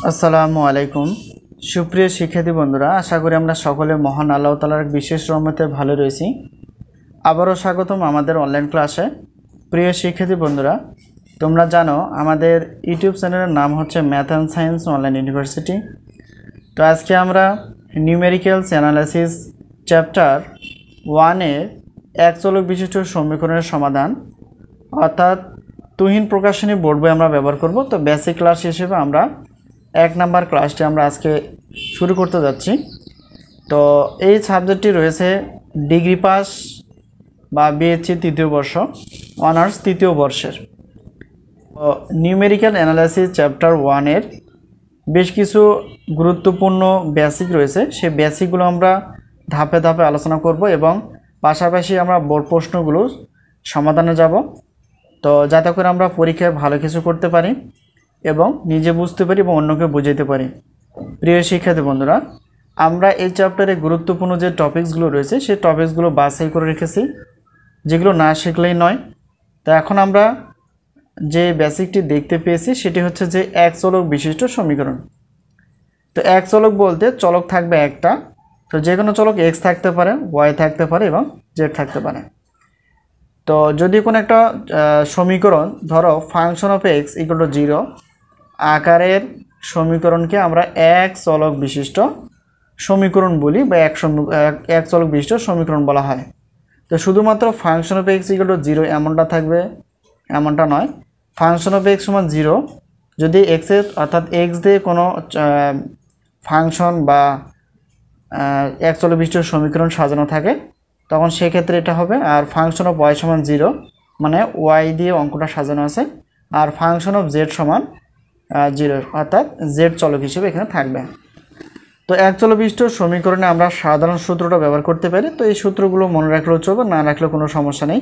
আসসালামু আলাইকুম সুপ্রিয় শিক্ষার্থী বন্ধুরা, আশা করি আমরা সকলে মহান আল্লাহ তাআলার বিশেষ রহমতে ভালো রয়েছি। আবারও স্বাগতম আমাদের অনলাইন ক্লাসে। প্রিয় শিক্ষার্থী বন্ধুরা, তোমরা জানো আমাদের ইউটিউব চ্যানেলের নাম হচ্ছে math and science online university. তো আজকে আমরা নিউমেরিক্যালস অ্যানালাইসিস চ্যাপ্টার 1-এর এক চলক বিশিষ্ট সমীকরণের সমাধান অর্থাৎ তুহিন প্রকাশনী বোর্ড বই আমরা ব্যবহার করব। তো বেসিক ক্লাস হিসেবে আমরা 1 নাম্বার ক্লাসটি আমরা আজকে শুরু করতে যাচ্ছি। তো এই সাবজেক্টটি রয়েছে ডিগ্রি পাস বা বিএসসি তৃতীয় বর্ষ অনার্স তৃতীয় বর্ষের। তো নিউমেরিক্যাল অ্যানালাইসিস চ্যাপ্টার 1-এর বেশ কিছু গুরুত্বপূর্ণ বেসিক রয়েছে, সেই বেসিকগুলো আমরা ধাপে ধাপে আলোচনা করব এবং পাশাপাশি আমরা বোর্ড প্রশ্নগুলো সমাধানে যাব। তো যাতে করে আমরা পরীক্ষায় ভালো কিছু করতে পারি এবং নিজে বুঝতে পারি এবং অন্যকে বুঝাইতে পারি। প্রিয় শিক্ষার্থী বন্ধুরা, আমরা এই চ্যাপ্টারে গুরুত্বপূর্ণ যে টপিকসগুলো রয়েছে সেই টপিকসগুলো বাছাই করে রেখেছি, যেগুলো না শিখলেই নয়। তো এখন আমরা যে বেসিকটি দেখতে পেয়েছি সেটি হচ্ছে যে এক চলক বিশিষ্ট সমীকরণ। তো এক চলক বলতে চলক থাকবে একটা, তো যে কোনো চলক এক্স থাকতে পারে, ওয়াই থাকতে পারে এবং জেড থাকতে পারে। তো যদি কোনো একটা সমীকরণ ধরো function of x equal to 0 আকারের সমীকরণকে আমরা এক চলক বিশিষ্ট সমীকরণ বলি বা এক চলক বিশিষ্ট সমীকরণ বলা হয়। তো শুধুমাত্র function of x equal to 0 এমনটা থাকবে এমনটা নয়। ফাংশন অফ এক্স সমান 0 যদি এক্সের অর্থাৎ এক্স দিয়ে কোনো ফাংশন বা এক চলক বিশিষ্ট সমীকরণ সাজানো থাকে তখন সেক্ষেত্রে এটা হবে। আর ফাংশন অফ ওয়াই সমান 0 মানে ওয়াই দিয়ে অঙ্কটা সাজানো আছে, আর ফাংশন অফ জেড সমান 0 অর্থাৎ জেড চলক হিসেবে এখানে থাকবে। তো এক চলক বিশিষ্ট সমীকরণে আমরা সাধারণ সূত্রটা ব্যবহার করতে পারি। তো এই সূত্রগুলো মনে রাখলেও চলবে, না রাখলেও কোনো সমস্যা নেই।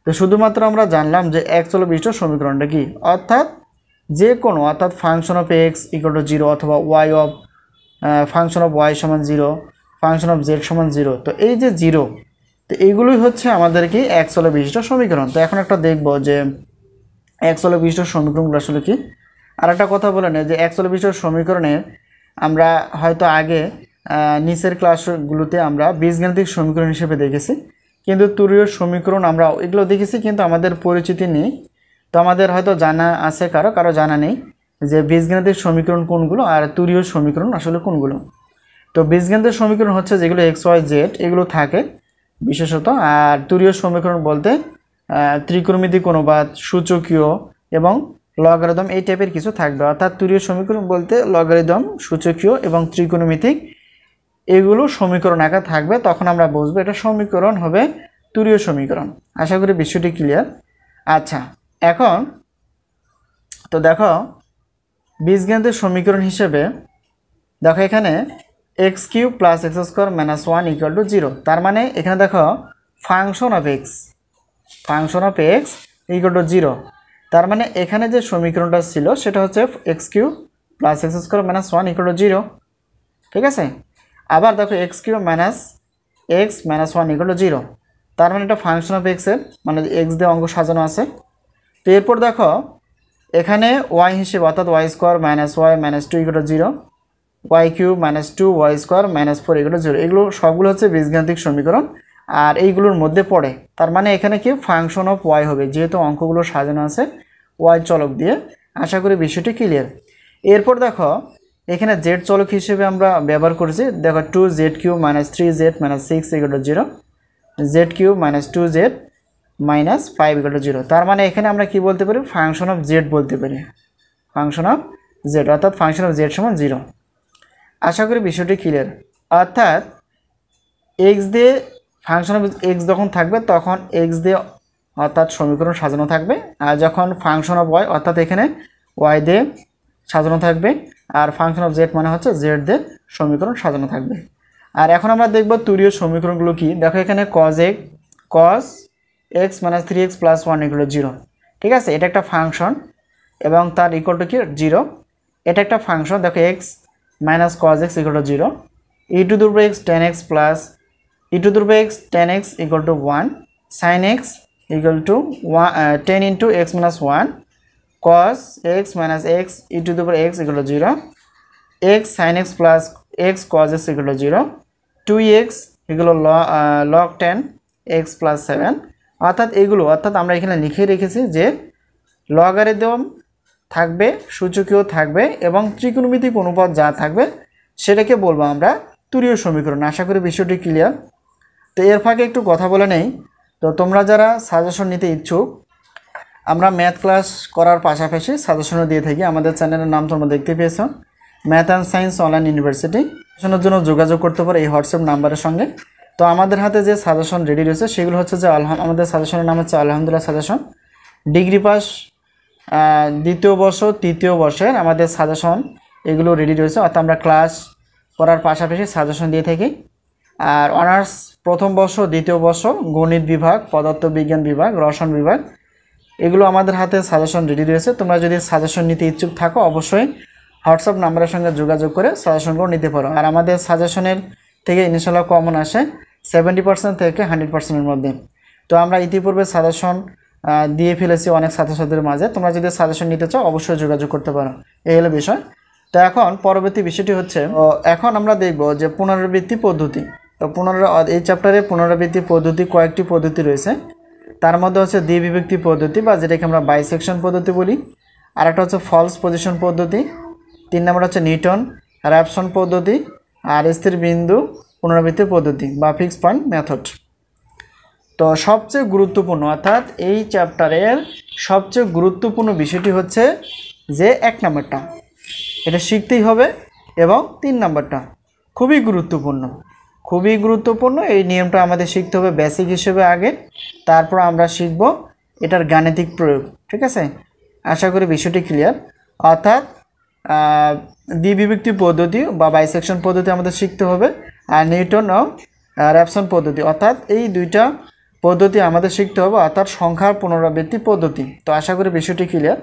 তো শুধুমাত্র আমরা জানলাম যে এক চলক বিশিষ্ট সমীকরণটা কি, অর্থাৎ যে কোনো অর্থাৎ function of x equal to 0 অথবা y of function of y সমান 0, ফাংশন অফ জেড সমান 0। তো এই যে 0, তো এইগুলোই হচ্ছে আমাদের কি এক চলক বিশিষ্ট সমীকরণ। তো এখন একটা দেখব যে এক চলক বিশিষ্ট সমীকরণগুলো আসলে কি। আর একটা কথা বলে নেই যে এক চলক বিশিষ্ট সমীকরণে আমরা হয়তো আগে নিচের ক্লাসগুলোতে আমরা বীজগাণিতিক সমীকরণ হিসেবে দেখেছি, কিন্তু তুরীয় সমীকরণ আমরা এগুলো দেখেছি কিন্তু আমাদের পরিচিতি নেই। তো আমাদের হয়তো জানা আছে, কারো জানা নেই যে বীজগাণিতিক সমীকরণ কোনগুলো আর তুরীয় সমীকরণ আসলে কোনগুলো। তো বীজগাণিতিক সমীকরণ হচ্ছে যেগুলো এক্স ওয়াই জেড এগুলো থাকে বিশেষত, আর তুরীয় সমীকরণ বলতে ত্রিকোণমিতিক অনুপাত, সূচকীয় এবং লগারিদম এই টাইপের কিছু থাকবে। অর্থাৎ তুরীয় সমীকরণ বলতে লগারিদম, সূচকীয় এবং ত্রিকোণমিতিক এগুলো সমীকরণ আকার থাকবে, তখন আমরা বুঝবো এটা সমীকরণ হবে তুরীয় সমীকরণ। আশা করি বিষয়টি ক্লিয়ার। আচ্ছা, এখন তো দেখো বীজগাণিতিক সমীকরণ হিসেবে দেখো এখানে x cube plus x square minus 1 equal to 0। তার মানে এখানে দেখো function of x equal to 0। তার মানে এখানে যে সমীকরণটা ছিল সেটা হচ্ছে x cube plus x square minus 1 equal to 0। ঠিক আছে, আবার দেখো x cube minus x minus 1 equal to 0। তার মানে এটা ফাংশন অফ এক্সের, মানে এক্স দিয়ে অঙ্ক সাজানো আছে। তো এরপর দেখো এখানে ওয়াই হিসেবে অর্থাৎ y square minus y minus 2 equal to 0, y cube minus 2 y square minus 4 equal to 0। এগুলো সবগুলো হচ্ছে বীজগাণিতিক সমীকরণ আর এইগুলোর মধ্যে পড়ে। তার মানে এখানে কি ফাংশন অফ ওয়াই হবে, যেহেতু অঙ্কগুলো সাজানো আছে ওয়াই চলক দিয়ে। আশা করি বিষয়টি ক্লিয়ার। এরপর দেখো এখানে জেড চলক হিসেবে আমরা ব্যবহার করেছি। দেখো 2z cube minus 3z minus 6 equal to 0, Z cube minus 2z minus 5 equal to 0। তার মানে এখানে আমরা কি বলতে পারি, ফাংশন অফ জেড বলতে পারি, ফাংশন অফ জেড অর্থাৎ ফাংশন অফ জেড সমান 0। আশা করি বিষয়টি ক্লিয়ার। অর্থাৎ এক্স দিয়ে ফাংশন অফ এক্স যখন থাকবে তখন এক্স দিয়ে অর্থাৎ সমীকরণ সাজানো থাকবে, আর যখন ফাংশন অফ ওয়াই অর্থাৎ এখানে ওয়াই দিয়ে সাজানো থাকবে, আর ফাংশন অফ জেড মানে হচ্ছে জেড দিয়ে সমীকরণ সাজানো থাকবে। আর এখন আমরা দেখব তুরীয় সমীকরণগুলো কি। দেখো এখানে cos x minus 3x plus 1 equal to 0। ঠিক আছে, এটা একটা ফাংশন এবং তার ইকুয়াল টু কি 0। এটা একটা ফাংশন, দেখো x minus cos x equal to 0, e to the power x ten x plus e to the power x ten x equal to 1, sine x equal to 10 into x minus 1, cos x minus x e to the power x equal to 0, x sin x plus x cos x equal to 0, 2x এগুলো log 10 x plus 7, অর্থাৎ আমরা এখানে লিখে রেখেছি যে logarithm থাকবে, সূচকীয় থাকবে এবং ত্রিকোণমিতিক অনুপাত যা থাকবে সেটাকে বলবো আমরা তুরীয় সমীকরণ। আশা করি বিষয়টি ক্লিয়ার। তো এর ফাঁকে একটু কথা বলে নেই, তো তোমরা যারা সাজেশন নিতে ইচ্ছুক, আমরা ম্যাথ ক্লাস করার পাশাপাশি সাজেশনও দিয়ে থাকি। আমাদের চ্যানেলের নাম তোমরা দেখতে পেয়েছো, math and science online university. সাজেশনের জন্য যোগাযোগ করতে পারো এই হোয়াটসঅ্যাপ নাম্বারের সঙ্গে। তো আমাদের হাতে যে সাজেশন রেডি রয়েছে সেগুলো হচ্ছে যে আমাদের সাজেশনের নাম হচ্ছে আলহামদুলিল্লাহ সাজেশন। ডিগ্রি পাস, দ্বিতীয় বর্ষ, তৃতীয় বর্ষের আমাদের সাজেশন এগুলো রেডি রয়েছে, অর্থাৎ আমরা ক্লাস করার পাশাপাশি সাজেশন দিয়ে থাকি। আর অনার্স প্রথম বর্ষ, দ্বিতীয় বর্ষ, গণিত বিভাগ, পদার্থবিজ্ঞান বিভাগ, রসায়ন বিভাগ, এগুলো আমাদের হাতে সাজেশন রেডি রয়েছে। তোমরা যদি সাজেশন নিতে ইচ্ছুক থাকো অবশ্যই হোয়াটসঅ্যাপ নাম্বারের সঙ্গে যোগাযোগ করে সাজেশনগুলো নিতে পারো। আর আমাদের সাজেশনের থেকে ইনশাআল্লাহ কমন আসে 70% থেকে 100%-এর মধ্যে। তো আমরা ইতিপূর্বে সাজেশন দিয়ে ফেলেছি অনেক ছাত্রছাত্রীদের মাঝে। তোমরা যদি সাজেশন নিতে চাও অবশ্যই যোগাযোগ করতে পারো। এই হলো বিষয়। তো এখন পরবর্তী বিষয়টি হচ্ছে, এখন আমরা দেখব যে পুনরাবৃত্তি পদ্ধতি। তো এই চ্যাপ্টারে পুনরাবৃত্তি পদ্ধতি কয়েকটি পদ্ধতি রয়েছে। তার মধ্যে হচ্ছে দ্বিবিভক্তি পদ্ধতি বা যেটাকে আমরা বাইসেকশন পদ্ধতি বলি, আর একটা হচ্ছে ফলস পজিশন পদ্ধতি, 3 নম্বর হচ্ছে নিউটন র্যাপসন পদ্ধতি, আর স্থির বিন্দু পুনরাবৃত্তি পদ্ধতি বা ফিক্স পয়েন্ট মেথড। তো সবচেয়ে গুরুত্বপূর্ণ, অর্থাৎ এই চ্যাপ্টারের সবচেয়ে গুরুত্বপূর্ণ বিষয়টি হচ্ছে যে 1 নম্বরটা, এটা শিখতেই হবে, এবং 3 নম্বরটা খুবই গুরুত্বপূর্ণ। এই নিয়মটা আমাদের শিখতে হবে বেসিক হিসেবে আগে, তারপর আমরা শিখব এটার গাণিতিক প্রয়োগ। ঠিক আছে, আশা করি বিষয়টি ক্লিয়ার। অর্থাৎ দ্বিবিভক্তি পদ্ধতি বা বাইসেকশন পদ্ধতি আমাদের শিখতে হবে, আর নিউটন ও র্যাপসন পদ্ধতি, অর্থাৎ এই দুইটা পদ্ধতি আমাদের শিখতে হবে, অর্থাৎ সংখ্যার পুনরাবৃত্তি পদ্ধতি। তো আশা করি বিষয়টি ক্লিয়ার।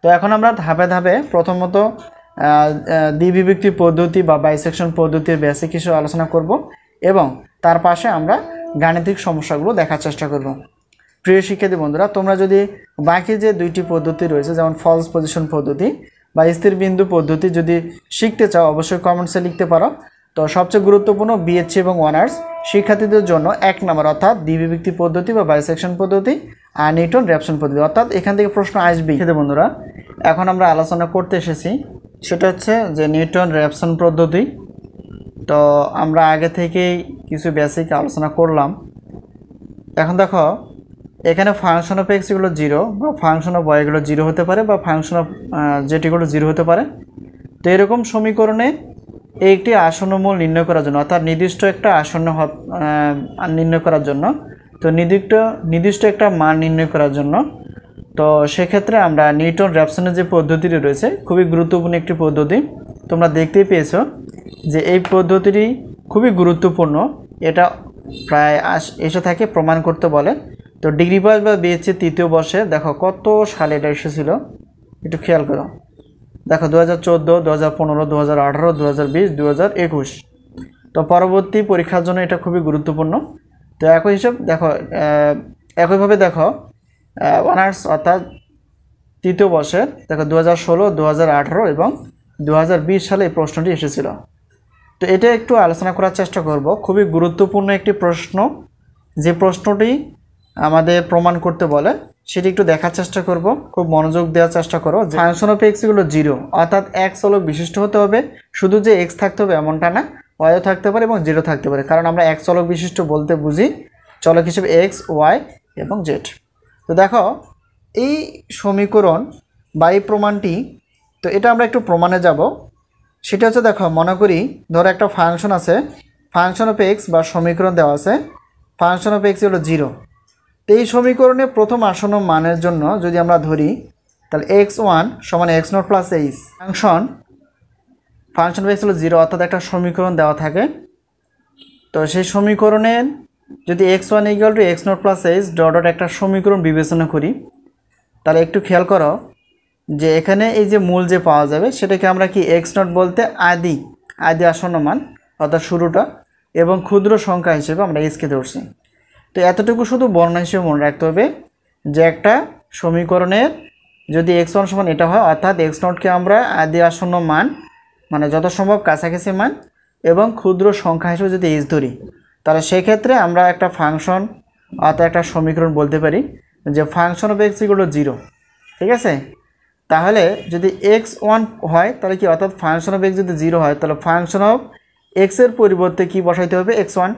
তো এখন আমরা ধাপে ধাপে প্রথমত দ্বিবিভক্তি পদ্ধতি বা বাইসেকশন পদ্ধতির বেসিক হিসেবে আলোচনা করব, এবং তার পাশে আমরা গাণিতিক সমস্যাগুলো দেখার চেষ্টা করব। প্রিয় শিক্ষার্থী বন্ধুরা, তোমরা যদি বাকি যে দুইটি পদ্ধতি রয়েছে, যেমন ফলস পজিশন পদ্ধতি বা স্থির বিন্দু পদ্ধতি যদি শিখতে চাও অবশ্যই কমেন্টসে লিখতে পারো। তো সবচেয়ে গুরুত্বপূর্ণ বিএসসি এবং অনার্স শিক্ষার্থীদের জন্য 1 নম্বর, অর্থাৎ দ্বিবিভক্তি পদ্ধতি বা বাইসেকশন পদ্ধতি আর নিউটন র্যাপসন পদ্ধতি, অর্থাৎ এখান থেকে প্রশ্ন আসবে। শিক্ষার্থী বন্ধুরা, এখন আমরা আলোচনা করতে এসেছি সেটা হচ্ছে যে নিউটন র্যাপসন পদ্ধতি। তো আমরা আগে থেকেই কিছু বেসিক আলোচনা করলাম। এখন দেখো, এখানে ফাংশন অফ এক্স এগুলো 0 বা ফাংশন অফ ওয়াই এগুলো 0 হতে পারে, বা ফাংশন অফ জেড এগুলো 0 হতে পারে। তো এরকম সমীকরণে একটি আসন্ন মূল নির্ণয় করার জন্য, অর্থাৎ নির্দিষ্ট একটা আসন্ন নির্ণয় করার জন্য, তো নির্দিষ্ট একটা মান নির্ণয় করার জন্য, তো সেক্ষেত্রে আমরা নিউটন র্যাপসনের যে পদ্ধতিটি রয়েছে খুবই গুরুত্বপূর্ণ একটি পদ্ধতি। তোমরা দেখতেই পেয়েছো যে এই পদ্ধতিটি খুবই গুরুত্বপূর্ণ, এটা প্রায় এসে থাকে প্রমাণ করতে বলে। তো ডিগ্রি পাস বা বিএসসি তৃতীয় বর্ষে দেখো কত সালে এটা এসেছিল, একটু খেয়াল করো। দেখো 2014, 2015, 2018, 2020, 2021। তো পরবর্তী পরীক্ষার জন্য এটা খুবই গুরুত্বপূর্ণ। তো একইভাবে দেখো অনার্স অর্থাৎ তৃতীয় বর্ষে দেখো 2016, 2018 এবং 2020 সালে এই প্রশ্নটি এসেছিল। তো এটা একটু আলোচনা করার চেষ্টা করব। খুবই গুরুত্বপূর্ণ একটি প্রশ্ন, যে প্রশ্নটি আমাদের প্রমাণ করতে বলে সেটি একটু দেখার চেষ্টা করব, খুব মনোযোগ দেওয়ার চেষ্টা করো। ফাংশন অফ এক্স এগুলো 0, অর্থাৎ x চলক বিশিষ্ট হতে হবে। শুধু যে x থাকতে হবে এমনটা না, ওয়াইও থাকতে পারে এবং জেডও থাকতে পারে, কারণ আমরা x চলক বিশিষ্ট বলতে বুঝি চলক হিসেবে x, y এবং z। তো দেখো এই সমীকরণ বা এই প্রমাণটি, তো এটা আমরা একটু প্রমাণে যাব। সেটা হচ্ছে, দেখো মনে করি ধরো একটা ফাংশন আছে, ফাংশন অফ এক্স বা সমীকরণ দেওয়া আছে, ফাংশন অফ এক্স হলো 0। তো এই সমীকরণে প্রথম আসন্ন মানের জন্য যদি আমরা ধরি, তাহলে x1 সমান x0 plus h। Function of x হলো 0, অর্থাৎ একটা সমীকরণ দেওয়া থাকে। তো সেই সমীকরণের যদি x1 equal to x0 plus h dot dot একটা সমীকরণ বিবেচনা করি, তাহলে একটু খেয়াল করো যে এখানে এই যে মূল যে পাওয়া যাবে সেটাকে আমরা কি x0 বলতে আদি আসন্ন মান, অর্থাৎ শুরুটা, এবং ক্ষুদ্র সংখ্যা হিসেবে আমরা এসকে ধরছি। তো এতটুকু শুধু বর্ণনা হিসেবে মনে রাখতে হবে যে একটা সমীকরণের যদি x1 সমান এটা হয়, অর্থাৎ x0কে আমরা আদি আসন্ন মান মানে যত সম্ভব কাছাকাছি মান এবং ক্ষুদ্র সংখ্যা হিসেবে যদি এইচ ধরি, তাহলে সেক্ষেত্রে আমরা একটা ফাংশন অর্থাৎ একটা সমীকরণ বলতে পারি যে function of x equal to 0। ঠিক আছে, তাহলে যদি x1 হয় তাহলে কি, অর্থাৎ ফাংশন অফ এক্স যদি 0 হয় তাহলে ফাংশন অফ এক্সের পরিবর্তে কি বসাইতে হবে, x1।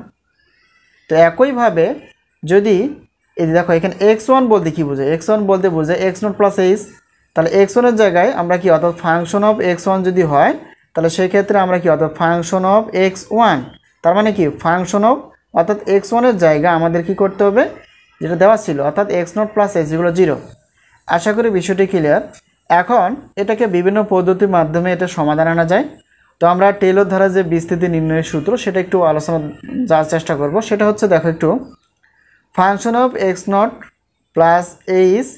তো একইভাবে যদি এই দেখো এখানে x1 বলতে কি বোঝায়, x1 বলতে বোঝায় x0 প্লাস এইচ, তাহলে x1 এর জায়গায় আমরা কি, অর্থাৎ ফাংশন অফ x1 যদি হয় তাহলে সেই ক্ষেত্রে আমরা কি, অর্থাৎ ফাংশন অফ x1, তার মানে কি ফাংশন অফ, অর্থাৎ x1 এর জায়গা আমাদের কি করতে হবে, যেটা দেওয়া ছিল অর্থাৎ x0 প্লাস এইচ ইকুয়াল 0। আশা করি বিষয়টি ক্লিয়ার। এখন এটাকে বিভিন্ন পদ্ধতির মাধ্যমে এটা সমাধান আনা যায়। তো আমরা টেলর ধারা যে বিস্তৃতি নির্ণয়ের সূত্র সেটা একটু আলোচনা যাওয়ার চেষ্টা করব। সেটা হচ্ছে দেখো একটু, function of x0 plus H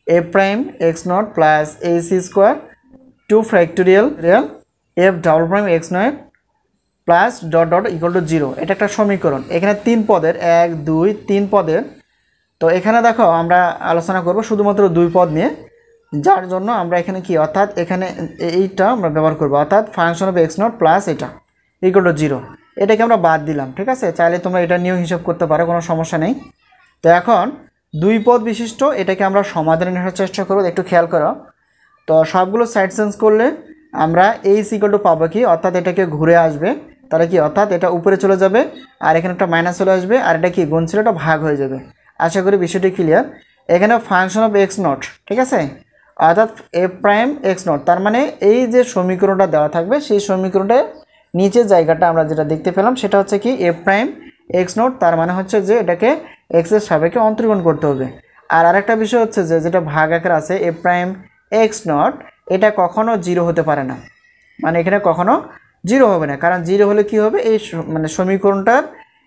A prime x0 plus H square 2 factorial Real F double prime x0 plus dot dot equal to 0। এটা একটা সমীকরণ, এখানে 3 পদের, 1 2 3 পদের। তো এখানে দেখো আমরা আলোচনা করব শুধুমাত্র 2 পদ নিয়ে, যার জন্য আমরা এখানে কি, অর্থাৎ এখানে এইটা আমরা ব্যবহার করব, অর্থাৎ ফাংশন অফ x0 প্লাস এটা ইকুয়াল টু 0। এটাকে আমরা বাদ দিলাম। ঠিক আছে, চাইলে তোমরা এটা নিয়েও হিসাব করতে পারো, কোনো সমস্যা নেই। তো এখন 2 পদ বিশিষ্ট এটাকে আমরা সমাধানে নেওয়ার চেষ্টা করব। একটু খেয়াল করো, তো সবগুলো সাইড চেঞ্জ করলে আমরা এইচ ইকুয়াল টু পাবো কি, অর্থাৎ এটাকে ঘুরে আসবে, তাহলে কি, অর্থাৎ এটা উপরে চলে যাবে আর এখানে একটা মাইনাস চলে আসবে আর এটা কি গুণ ছিল, এটা ভাগ হয়ে যাবে। আশা করি বিষয়টি ক্লিয়ার। এখানে ফাংশন অফ x0, ঠিক আছে, অর্থাৎ এফ প্রাইম x0, তার মানে এই যে সমীকরণটা দেওয়া থাকবে সেই সমীকরণটা নিচের জায়গাটা আমরা যেটা দেখতে পেলাম সেটা হচ্ছে কি এফ প্রাইম x0, তার মানে হচ্ছে যে এটাকে x এর সাপেক্ষে অন্তর্গণ করতে হবে। আর আরেকটা বিষয় হচ্ছে যে যেটা ভাগ আকারে আছে এফ প্রাইম x0, এটা কখনো 0 হতে পারে না, মানে এখানে কখনো 0 হবে না, কারণ 0 হলে কি হবে, এই মানে সমীকরণটার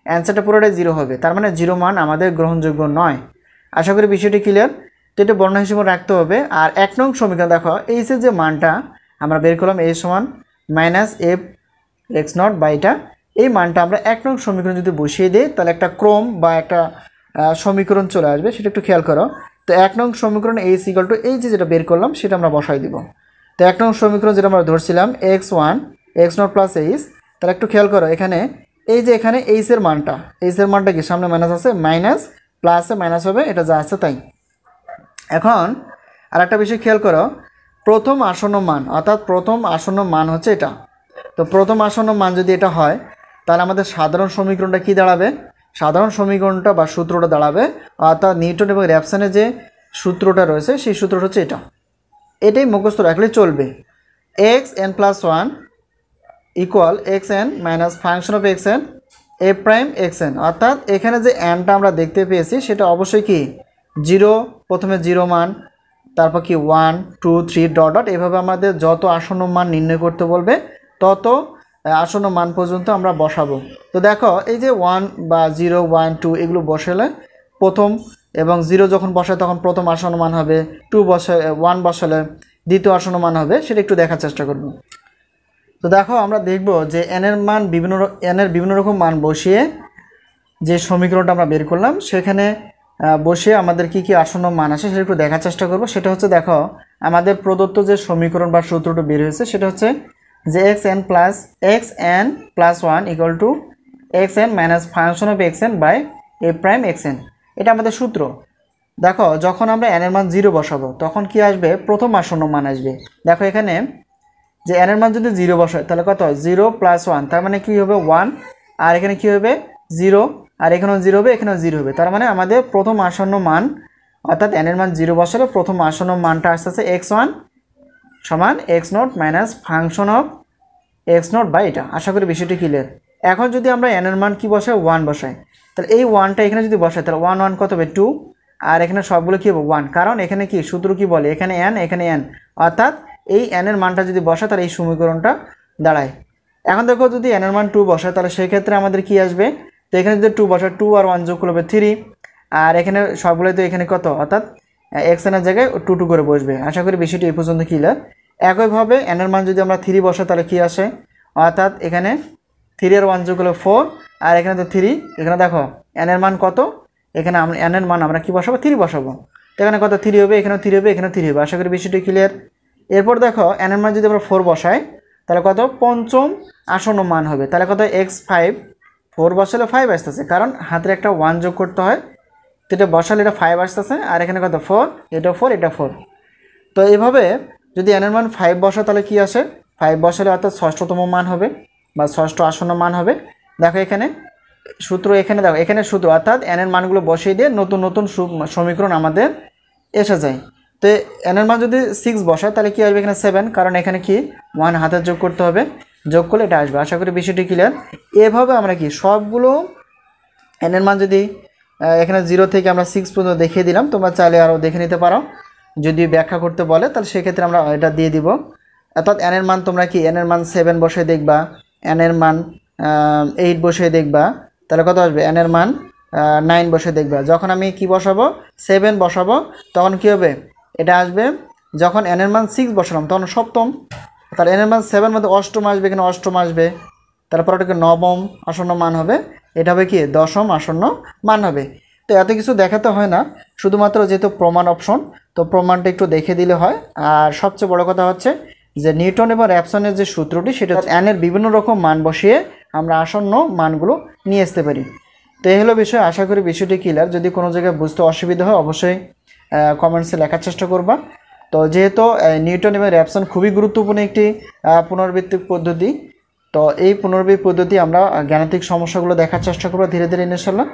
অ্যান্সারটা পুরোটাই 0 হবে, তার মানে 0 মান আমাদের গ্রহণযোগ্য নয়। আশা করি বিষয়টি ক্লিয়ার। তো এটা বর্ণ হিসেবে রাখতে হবে। আর 1 নং সমীকরণ দেখো, এইচের যে মানটা আমরা বের করলাম a সমান মাইনাস এফ x0 বা এটা, এই মানটা আমরা 1 নং সমীকরণ যদি বসিয়ে দিই তাহলে একটা ক্রম বা একটা সমীকরণ চলে আসবে, সেটা একটু খেয়াল করো। তো 1 নং সমীকরণ এইচ ইকুয়াল টু এই যে যেটা বের করলাম সেটা আমরা বসাই দিব। তো 1 নং সমীকরণ যেটা আমরা ধরছিলাম x1 x0 প্লাস এইচ, তাহলে একটু খেয়াল করো এখানে এই যে এখানে এইচের মানটা কি সামনে মাইনাস আছে, মাইনাস প্লাসে মাইনাস হবে, এটা যা আছে তাই। এখন আর একটা বিষয় খেয়াল করো, প্রথম আসন্ন মান, অর্থাৎ প্রথম আসন্ন মান হচ্ছে এটা। তো প্রথম আসন্ন মান যদি এটা হয় তাহলে আমাদের সাধারণ সমীকরণটা কি দাঁড়াবে, সাধারণ সমীকরণটা বা সূত্রটা দাঁড়াবে, অর্থাৎ নিউটন এবং র্যাপসনের যে সূত্রটা রয়েছে সেই সূত্রটা হচ্ছে এটা। এটাই মুখস্থ রাখলে চলবে, xn+1 equal xn minus function of xn A prime xn, অর্থাৎ এখানে যে nটা আমরা দেখতে পেয়েছি সেটা অবশ্যই কি 0, প্রথমে 0 মান, তারপর কি 1 2 3 ডট ডট, এভাবে আমাদের যত আসন্ন মান নির্ণয় করতে বলবে তত আসন্ন মান পর্যন্ত আমরা বসাবো। তো দেখো এই যে 1 বা 0 1 2 এগুলো বসালে প্রথম, এবং 0 যখন বসায় তখন প্রথম আসন্ন মান হবে, 2 বসায় 1 বসালে দ্বিতীয় আসন্ন মান হবে, সেটা একটু দেখার চেষ্টা করব। তো দেখো আমরা দেখব যে n এর বিভিন্ন রকম মান বসিয়ে যে সমীকরণটা আমরা বের করলাম সেখানে বসে আমাদের কি কি আসন্ন মান আসে সেটা একটু দেখার চেষ্টা করব। সেটা হচ্ছে দেখো আমাদের প্রদত্ত যে সমীকরণ বা সূত্রটা বের হয়েছে সেটা হচ্ছে যে xn+1 equal to xn minus function of xn by a prime xn, এটা আমাদের সূত্র। দেখো যখন আমরা n এর মান 0 বসাবো তখন কি আসবে, প্রথম আসন্ন মান আসবে। দেখো এখানে যে n এর মান যদি 0 বসায় তাহলে কত, 0 + 1, তার মানে কি হবে 1, আর এখানে কি হবে 0, আর এখানেও 0 হবে, এখানেও 0 হবে, তার মানে আমাদের প্রথম আসন্ন মান, অর্থাৎ n এর মান 0 বসালে প্রথম আসন্ন মানটা আসছে x1 সমান x0 minus function of x0 by এটা। আশা করি বিষয়টি ক্লিয়ার। এখন যদি আমরা n এর মান কি বসাই, 1 বসাই, তাহলে এই 1টা এখানে যদি বসাই তাহলে 1 1 কত হবে 2, আর এখানে সবগুলো কি হবে 1, কারণ এখানে কি সূত্র কি বলে, এখানে n এখানে n, অর্থাৎ এই n এর মানটা যদি বসায় তাহলে এই সমীকরণটা দাঁড়ায়। এখন দেখো যদি n এর মান 2 বসায় তাহলে সেই ক্ষেত্রে আমাদের কি আসবে, তো এখানে যদি 2 বসায় 2 আর 1 যোগ করলে হবে 3, আর এখানে সবগুলোই তো এখানে কত, অর্থাৎ xn এর জায়গায় 2 2 করে বসবে। আশা করি বিষয়টি এই পর্যন্ত ক্লিয়ার। একইভাবে n এর মান যদি আমরা 3 বসাই তাহলে কি আসে, অর্থাৎ এখানে 3 আর 1 যোগ করলে 4, আর এখানে তো 3, এখানে দেখো n এর মান কত, এখানে n এর মান আমরা কি বসাবো, 3 বসাবো, তো এখানে কত 3 হবে, এখানেও 3 হবে, এখানেও 3 হবে। আশা করি বিষয়টি ক্লিয়ার। এরপর দেখো n এর মান যদি আমরা 4 বসাই তাহলে কত পঞ্চম আসন্ন মান হবে। তাহলে কত x5 4 বসালে 5 আসতেছে, কারণ হাতের একটা 1 যোগ করতে হয়, তো এটা বসালে এটা 5 আসতেছে, আর এখানে কত 4, এটা 4, এটা 4। তো এইভাবে যদি n এর মান 5 বসা তাহলে কি আসে, 5 বসালে অর্থাৎ ষষ্ঠতম মান হবে বা ষষ্ঠ আসন্ন মান হবে। দেখো এখানে সূত্র, এখানে দেখো এখানে সূত্র, অর্থাৎ n এর মানগুলো বসিয়ে দিয়ে নতুন নতুন সমীকরণ আমাদের এসে যায়। তো n এর মান যদি 6 বসায় তাহলে কি আসবে, এখানে 7, কারণ এখানে কি 1 হাতের যোগ করতে হবে, যোগ করলে এটা আসবে। আশা করি বিষয়টি ক্লিয়ার। এভাবে আমরা কি সবগুলো n এর মান যদি এখানে 0 থেকে আমরা 6 পর্যন্ত দেখিয়ে দিলাম, তোমরা চাইলে আরও দেখে নিতে পারো। যদি ব্যাখ্যা করতে বলে তাহলে সেক্ষেত্রে আমরা এটা দিয়ে দিব। অর্থাৎ n এর মান তোমরা কি n এর মান 7 বসে দেখবা, n এর মান 8 বসে দেখবা, তাহলে কত আসবে, n এর মান 9 বসে দেখবা। যখন আমি কি বসাবো, 7 বসাবো, তখন কি হবে, এটা আসবে। যখন n এর মান 6 বসালাম তখন সপ্তম, তাহলে n এর মান 7 মধ্যে অষ্টম আসবে, এখানে অষ্টম আসবে, তারপর ওটাকে নবম আসন্ন মান হবে, এটা হবে কি দশম আসন্ন মান হবে। তো এত কিছু দেখাতে হয় না, শুধুমাত্র যেহেতু প্রমাণ অপশন, তো প্রমাণটা একটু দেখে দিলে হয়। আর সবচেয়ে বড় কথা হচ্ছে যে নিউটন এবং র্যাপসনের যে সূত্রটি, সেটা n এর বিভিন্ন রকম মান বসিয়ে আমরা আসন্ন মানগুলো নিয়ে আসতে পারি। তো এই হলো বিষয়। আশা করি বিষয়টি ক্লিয়ার। যদি কোনো জায়গায় বুঝতে অসুবিধা হয় অবশ্যই কমেন্টসে লেখার চেষ্টা করবা। তো যেহেতু নিউটন এবং র্যাপসন খুবই গুরুত্বপূর্ণ একটি পুনরাবৃত্তিক পদ্ধতি, তো এই পুনরাবৃত্তি পদ্ধতি আমরা গাণিতিক সমস্যাগুলো দেখার চেষ্টা করবো ধীরে ধীরে ইনশাআল্লাহ।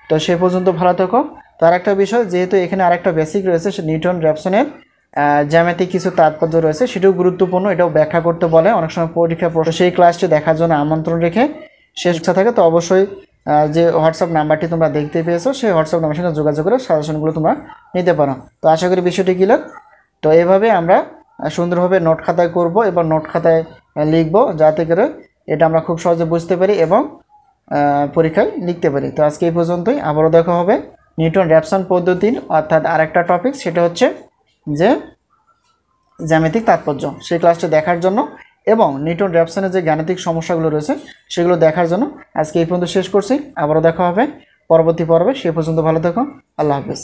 তো সে পর্যন্ত ভালো থাকো। তো আরেকটা বিষয়, যেহেতু এখানে আরেকটা বেসিক রয়েছে, সে নিউটন র্যাপসনের জ্যামিতিক কিছু তাৎপর্য রয়েছে, সেটাও গুরুত্বপূর্ণ, এটাও ব্যাখ্যা করতে বলে অনেক সময় পরীক্ষা প্রশ্ন। সেই ক্লাসটি দেখার জন্য আমন্ত্রণ রেখে, শেষ ইচ্ছা থাকে তো অবশ্যই যে হোয়াটসঅ্যাপ নাম্বারটি তোমরা দেখতে পেয়েছো, সেই হোয়াটসঅ্যাপ নাম্বারের সঙ্গে যোগাযোগ করে সাজেশনগুলো তোমরা নিতে পারো। তো আশা করি বিষয়টি ক্লিয়ার। তো এভাবে আমরা সুন্দরভাবে নোট খাতায় করব এবং নোট খাতায় লিখব, যাতে করে এটা আমরা খুব সহজে বুঝতে পারি এবং পরীক্ষায় লিখতে পারি। তো আজকে এই পর্যন্তই। আবারও দেখা হবে নিউটন র্যাপসন পদ্ধতির অর্থাৎ আরেকটা টপিক, সেটা হচ্ছে যে জ্যামিতিক তাৎপর্য। সেই ক্লাসটা দেখার জন্য এবং নিউটন র্যাপসনের যে গাণিতিক সমস্যাগুলো রয়েছে সেগুলো দেখার জন্য আজকে এই পর্যন্ত শেষ করছি। আবারও দেখা হবে পরবর্তী পর্বে। সে পর্যন্ত ভালো থাকো। আল্লাহ হাফেজ।